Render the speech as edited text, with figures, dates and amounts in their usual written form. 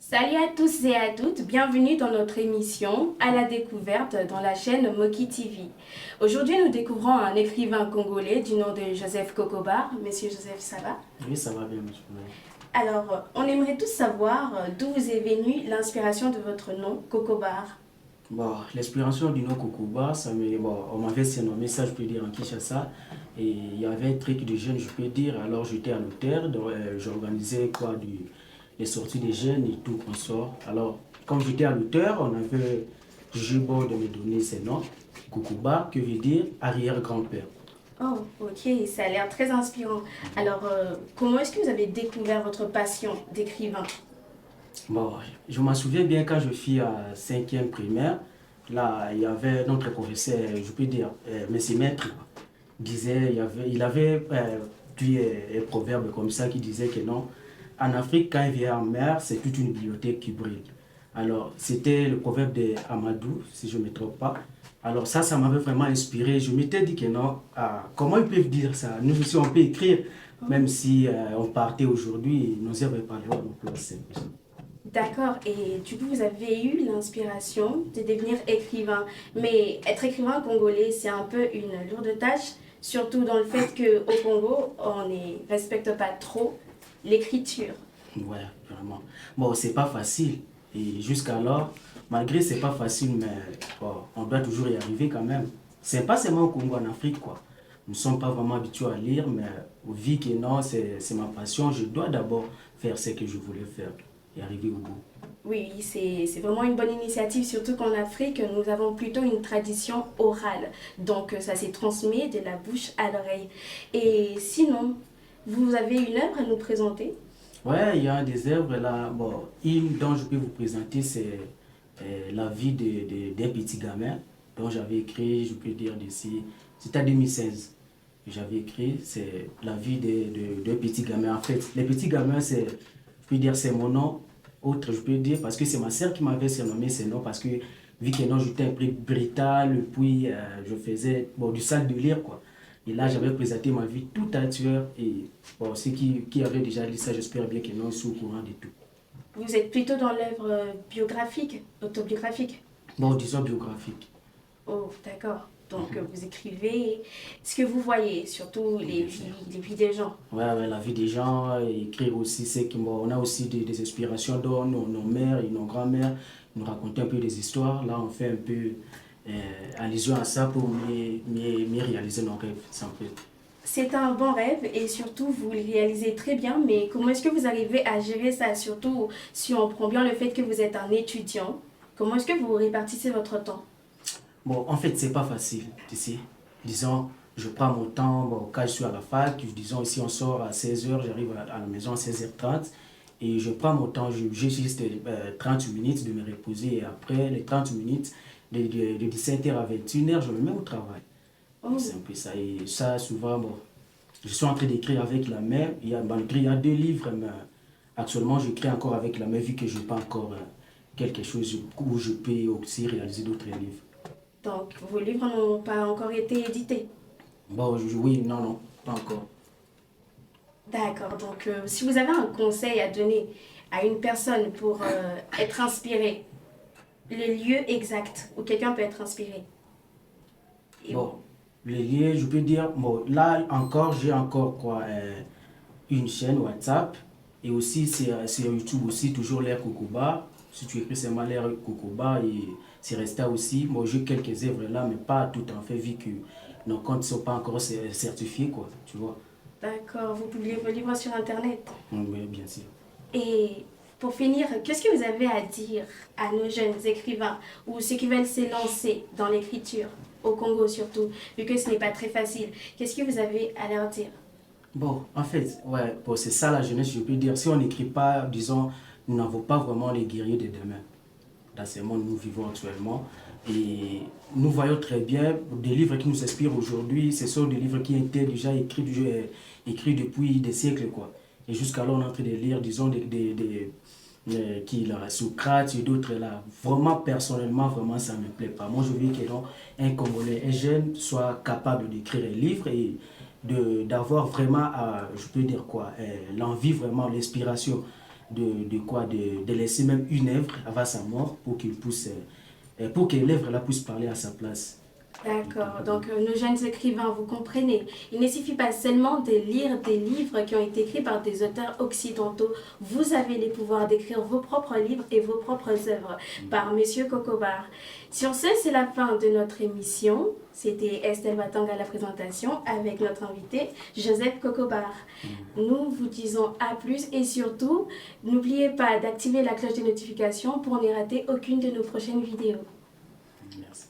Salut à tous et à toutes, bienvenue dans notre émission À la découverte dans la chaîne Moki TV. Aujourd'hui, nous découvrons un écrivain congolais du nom de Joseph Kokobar. Monsieur Joseph, ça va? Oui, ça va bien, monsieur. Alors, on aimerait tous savoir d'où vous est venue l'inspiration de votre nom, Kokobar. Bon, l'inspiration du nom Kokuba, on m'avait surnommé ça, je peux dire, en Kinshasa. Et il y avait un truc de jeunes, je peux dire. Alors, j'étais à l'auteur, j'organisais les sorties des jeunes et tout qu'on sort. Alors, comme j'étais à l'auteur, on avait jugé bon de me donner ce nom, Kokuba, que veut dire arrière-grand-père. Oh, ok, ça a l'air très inspirant. Alors, comment est-ce que vous avez découvert votre passion d'écrivain? Bon, je m'en souviens bien quand je suis à cinquième primaire, là, il y avait notre professeur, je peux dire, Monsieur Maître, disait, il avait dit un proverbe comme ça qui disait que non, en Afrique, quand il vient en mer, c'est toute une bibliothèque qui brille. Alors, c'était le proverbe de Amadou, si je ne me trompe pas. Alors ça m'avait vraiment inspiré. Je m'étais dit que non, comment ils peuvent dire ça? Nous aussi, on peut écrire, même si on partait aujourd'hui, nos œuvres parleront à nos places. D'accord, et du coup, vous avez eu l'inspiration de devenir écrivain. Mais être écrivain congolais, c'est un peu une lourde tâche, surtout dans le fait qu'au Congo, on ne respecte pas trop l'écriture. Ouais, vraiment. Bon, c'est pas facile. Et jusqu'alors, malgré c'est pas facile, mais bon, on doit toujours y arriver quand même. C'est pas seulement au Congo, en Afrique, quoi. Nous ne sommes pas vraiment habitués à lire, mais vu que non, c'est ma passion, je dois d'abord faire ce que je voulais faire et arriver au bout. Oui, c'est vraiment une bonne initiative, surtout qu'en Afrique, nous avons plutôt une tradition orale. Donc, ça s'est transmis de la bouche à l'oreille. Et sinon, vous avez une œuvre à nous présenter? Ouais, il y a des œuvres là. Bon, une dont je peux vous présenter, c'est la vie d'un petit gamin dont j'avais écrit, je peux dire d'ici, c'était en 2016 que j'avais écrit, c'est la vie d'un petit gamin. En fait, les petits gamins, je peux dire, c'est mon nom. Autre, je peux dire, parce que c'est ma sœur qui m'avait surnommé ce nom, parce que vu que non, j'étais un peu brutal, puis je faisais bon, du sac de lire, quoi. Et là, j'avais présenté ma vie tout entière. Et bon, ceux qui avaient déjà lu ça, j'espère bien qu'ils non sont au courant de tout. Vous êtes plutôt dans l'œuvre biographique, autobiographique. Bon, disons biographique. Oh, d'accord. Donc, vous écrivez ce que vous voyez, surtout les vies des gens. Ouais, ouais, la vie des gens, et écrire aussi, bon, on a aussi des inspirations dont nos mères et nos grands-mères nous racontaient un peu des histoires. Là, on fait un peu allusion à ça pour mieux réaliser nos rêves, c'est un peu. C'est un bon rêve et surtout, vous le réalisez très bien, mais comment est-ce que vous arrivez à gérer ça? Surtout si on prend bien le fait que vous êtes un étudiant. Comment est-ce que vous répartissez votre temps? Bon, en fait, c'est pas facile, tu sais. Disons, je prends mon temps, bon, quand je suis à la fac, disons, ici on sort à 16 heures, j'arrive à la maison à 16h30, et je prends mon temps, j'ai juste 30 minutes de me reposer, et après les 30 minutes, de 17h à 21h, je me mets au travail. Donc, Oh, c'est un peu ça, et ça, souvent, bon, je suis en train d'écrire avec la main, malgré il y a deux livres, mais actuellement, j'écris encore avec la main, vu que je n'ai pas encore quelque chose où je peux aussi réaliser d'autres livres. donc vos livres n'ont pas encore été édités. Bon, oui, non, non, pas encore. D'accord, donc si vous avez un conseil à donner à une personne pour être inspirée, le lieu exact où quelqu'un peut être inspiré. Et Bon, les liens, je peux dire, bon, là encore, j'ai encore quoi, une chaîne WhatsApp et aussi sur YouTube aussi, toujours l'air Kokoba. Si tu écris seulement l'air Kokoba et c'est resté aussi. Moi, j'ai quelques œuvres là, mais pas tout en fait, vu que nos comptes ne sont pas encore certifiés, quoi, tu vois. d'accord, vous publiez vos livres sur Internet. Oui, bien sûr. Et pour finir, qu'est-ce que vous avez à dire à nos jeunes écrivains ou ceux qui veulent s'élancer dans l'écriture, au Congo surtout, vu que ce n'est pas très facile? Qu'est-ce que vous avez à leur dire? Bon, en fait, ouais, bon, c'est ça la jeunesse, je peux dire. Si on n'écrit pas, disons, nous n'avons pas vraiment les guerriers de demain. Dans ce monde où nous vivons actuellement. Et nous voyons très bien des livres qui nous inspirent aujourd'hui. Ce sont des livres qui étaient déjà écrits depuis des siècles, quoi. Et jusqu'alors, on est en train de lire, disons, qui là, Socrate et d'autres là. Vraiment, personnellement, vraiment, ça ne me plaît pas. Moi, je veux qu'un Congolais, un jeune, soit capable d'écrire un livre et d'avoir vraiment, je peux dire quoi, l'envie, vraiment, l'inspiration de laisser même une œuvre avant sa mort pour qu'il puisse, pour que l'œuvre là puisse parler à sa place. D'accord, donc nos jeunes écrivains, vous comprenez, il ne suffit pas seulement de lire des livres qui ont été écrits par des auteurs occidentaux. Vous avez les pouvoirs d'écrire vos propres livres et vos propres œuvres par Monsieur Kokobar. Sur ce, c'est la fin de notre émission. C'était Estelle Batang à la présentation avec notre invité Joseph Kokobar. Nous vous disons à plus et surtout, n'oubliez pas d'activer la cloche de notification pour ne rater aucune de nos prochaines vidéos. Merci.